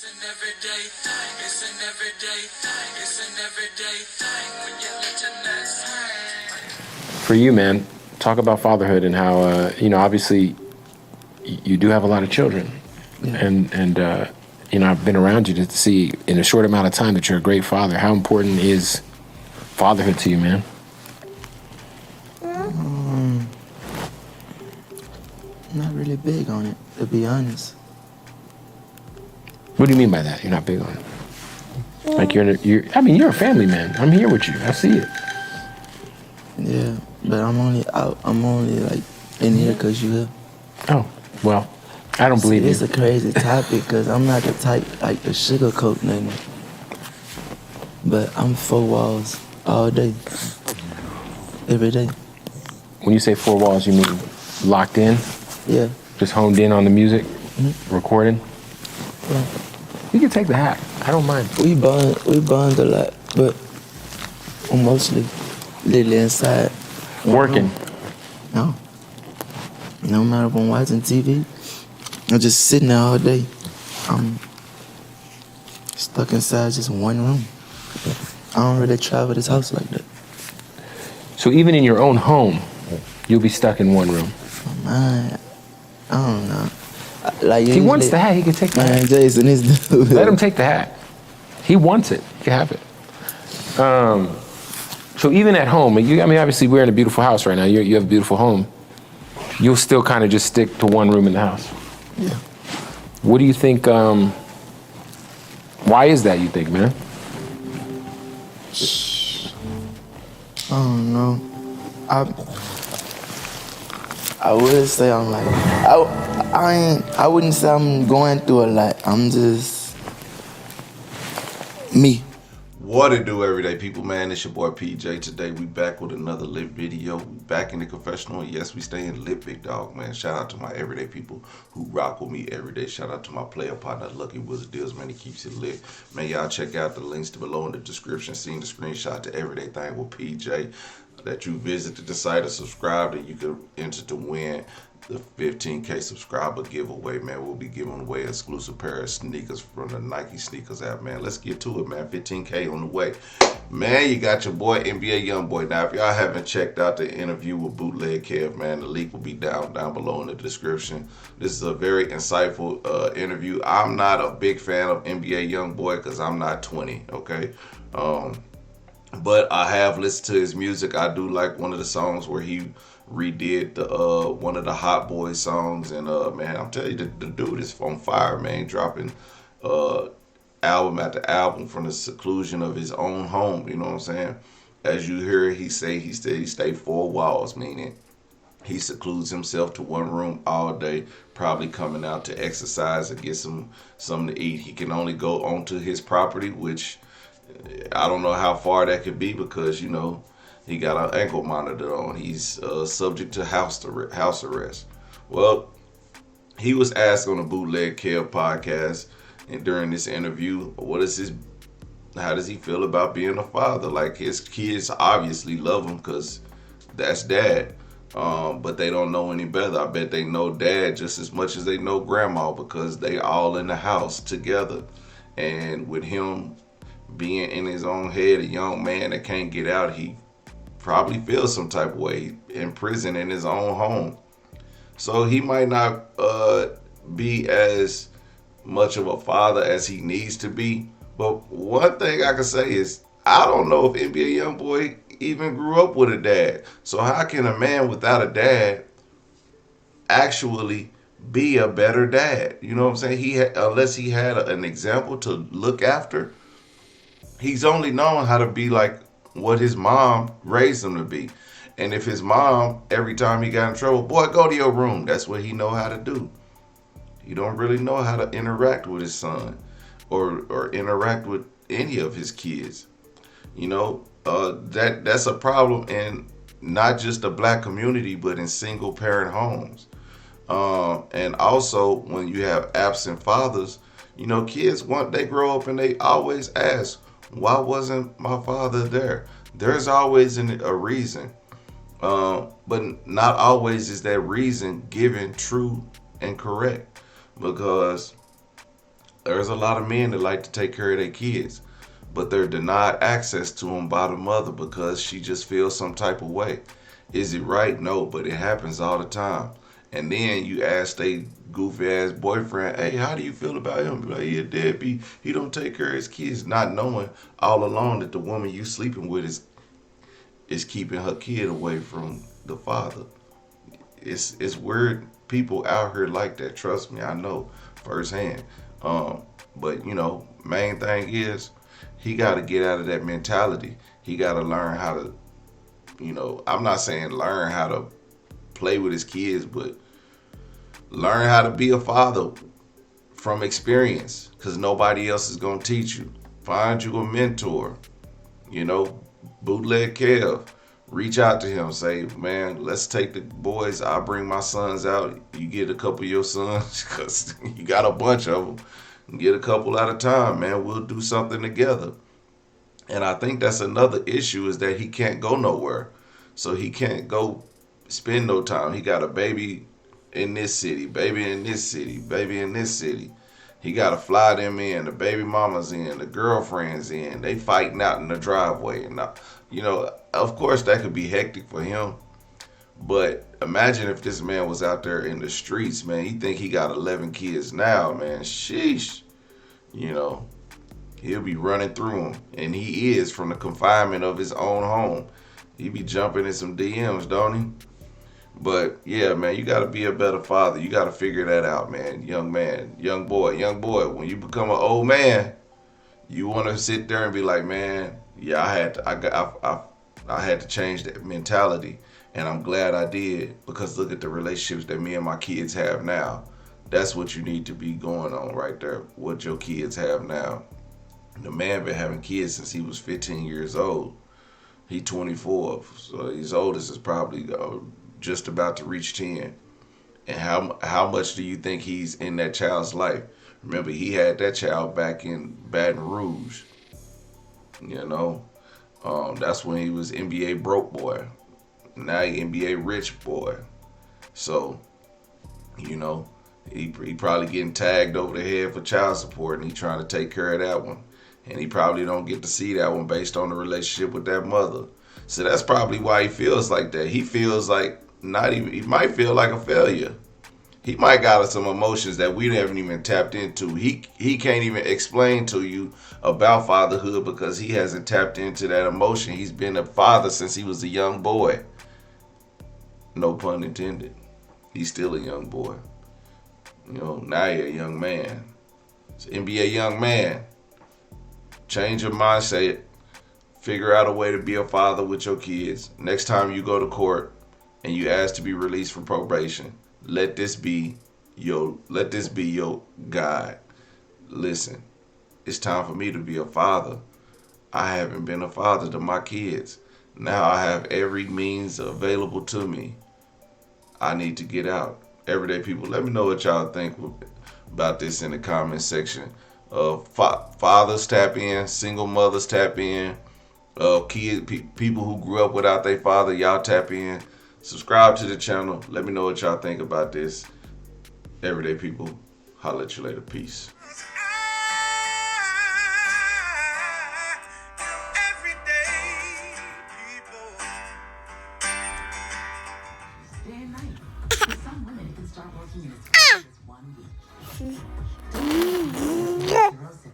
It's an everyday thing. It's an everyday thing. It's an everyday thing when you let your nuts hang. For you, man, talk about fatherhood and how obviously you do have a lot of children, and I've been around you to see in a short amount of time that you're a great father. How important is fatherhood to you, man? Not really big on it, to be honest. What do you mean by that? You're not big on it? Like you're a family man. I'm here with you. I see it. Yeah, but I'm only like in here because you here. Oh, well, I don't believe you. It's a crazy topic because I'm not the type like to sugarcoat nothing. But I'm 4 walls all day, every day. When you say 4 walls, you mean locked in? Yeah. Just honed in on the music, recording? Yeah. You can take the hat. I don't mind. We bond a lot, but I'm mostly literally inside. Working? No. No matter if I'm watching TV, I'm just sitting there all day. I'm stuck inside just one room. I don't really travel this house like that. So even in your own home, you'll be stuck in one room? Man, I don't know. Like he wants the hat, he can take the hat. Man, Jason is dude. Let him take the hat. He wants it. You can have it. So even at home, obviously we're in a beautiful house right now. You have a beautiful home. You'll still kind of just stick to one room in the house. Yeah. What do you think? Why is that? You think, man? I don't know. I would say I'm like I wouldn't say I'm going through a lot. I'm just me. What it do, everyday people, man? It's your boy PJ. Today we back with another lit video. We back in the confessional. Yes, we stay in lit, big dog, man. Shout out to my everyday people who rock with me every day. Shout out to my player partner, Lucky Wizard Deals, man. He keeps it lit. Man, y'all check out the links below in the description. Seeing the screenshot to Everyday Thing with PJ that you visited the site or subscribed, and you can enter to win the 15K subscriber giveaway, man. We'll be giving away an exclusive pair of sneakers from the Nike sneakers app, man. Let's get to it, man. 15K on the way. Man, you got your boy, NBA YoungBoy. Now, if y'all haven't checked out the interview with Bootleg Kev, man, the link will be down below in the description. This is a very insightful interview. I'm not a big fan of NBA YoungBoy because I'm not 20, okay? But I have listened to his music. I do like one of the songs where he redid the one of the Hot Boys songs, and man, I'm telling you, the dude is on fire, man. Dropping album after album from the seclusion of his own home. You know what I'm saying? As you hear, he stay 4 walls, meaning he secludes himself to one room all day, probably coming out to exercise and get something to eat. He can only go onto his property, which I don't know how far that could be because, you know, he got an ankle monitor on. He's subject to house arrest. Well, he was asked on the Bootleg Kev Podcast, and during this interview, how does he feel about being a father? Like, his kids obviously love him because that's dad, but they don't know any better. I bet they know dad just as much as they know grandma because they all in the house together. And with him being in his own head, a young man that can't get out, he probably feels some type of way in prison in his own home. So he might not be as much of a father as he needs to be. But one thing I can say is I don't know if NBA YoungBoy even grew up with a dad. So how can a man without a dad actually be a better dad? You know what I'm saying? Unless he had an example to look after, he's only known how to be like what his mom raised him to be. And if his mom, every time he got in trouble, boy, go to your room, that's what he know how to do. He don't really know how to interact with his son or interact with any of his kids. You know, that's a problem in not just the black community, but in single parent homes. And also when you have absent fathers, you know, kids they grow up and they always ask, why wasn't my father there? There's always a reason, but not always is that reason given true and correct, because There's a lot of men that like to take care of their kids, but they're denied access to them by the mother because she just feels some type of way. Is it right? No, but it happens all the time. And then you ask they goofy ass boyfriend, hey, how do you feel about him? Be like, he a deadbeat. He don't take care of his kids, not knowing all along that the woman you sleeping with is keeping her kid away from the father. It's weird people out here like that. Trust me, I know firsthand. But you know, main thing is he got to get out of that mentality. He got to learn how to, you know, I'm not saying learn how to play with his kids, but learn how to be a father from experience, because nobody else is going to teach you. Find you a mentor, you know, Bootleg Kev. Reach out to him. Say, man, let's take the boys. I'll bring my sons out. You get a couple of your sons, because you got a bunch of them. Get a couple at a time, man. We'll do something together. And I think that's another issue, is that he can't go nowhere. So he can't go spend no time. He got a baby in this city, baby in this city, baby in this city. He got to fly them in. The baby mama's in. The girlfriend's in. They fighting out in the driveway. And, you know, of course that could be hectic for him. But imagine if this man was out there in the streets, man. You think he got 11 kids now, man. Sheesh. You know, he'll be running through them. And he is, from the confinement of his own home. He be jumping in some DMs, don't he? But yeah, man, you got to be a better father. You got to figure that out, man. Young man, young boy. When you become an old man, you want to sit there and be like, man, yeah, I had to change that mentality, and I'm glad I did, because look at the relationships that me and my kids have now. That's what you need to be going on right there. What your kids have now. The man been having kids since he was 15 years old. He 24, so his oldest is probably just about to reach 10. And how much do you think he's in that child's life? Remember, he had that child back in Baton Rouge. You know, that's when he was NBA broke boy. Now he NBA rich boy. So, you know, he probably getting tagged over the head for child support, and he trying to take care of that one. And he probably don't get to see that one based on the relationship with that mother. So that's probably why he feels like that. He feels like he might feel like a failure. He might got some emotions that we haven't even tapped into. He can't even explain to you about fatherhood because he hasn't tapped into that emotion. He's been a father since he was a young boy. No pun intended. He's still a young boy. You know, now you're a young man. So NBA young man. Change your mindset. Figure out a way to be a father with your kids. Next time you go to court and you ask to be released from probation, let this be your guide. Listen, it's time for me to be a father. I haven't been a father to my kids. Now I have every means available to me. I need to get out. Everyday people, let me know what y'all think about this in the comment section. Fathers tap in, single mothers tap in, people who grew up without their father, y'all tap in. Subscribe to the channel. Let me know what y'all think about this. Everyday people, holla at you later. Peace.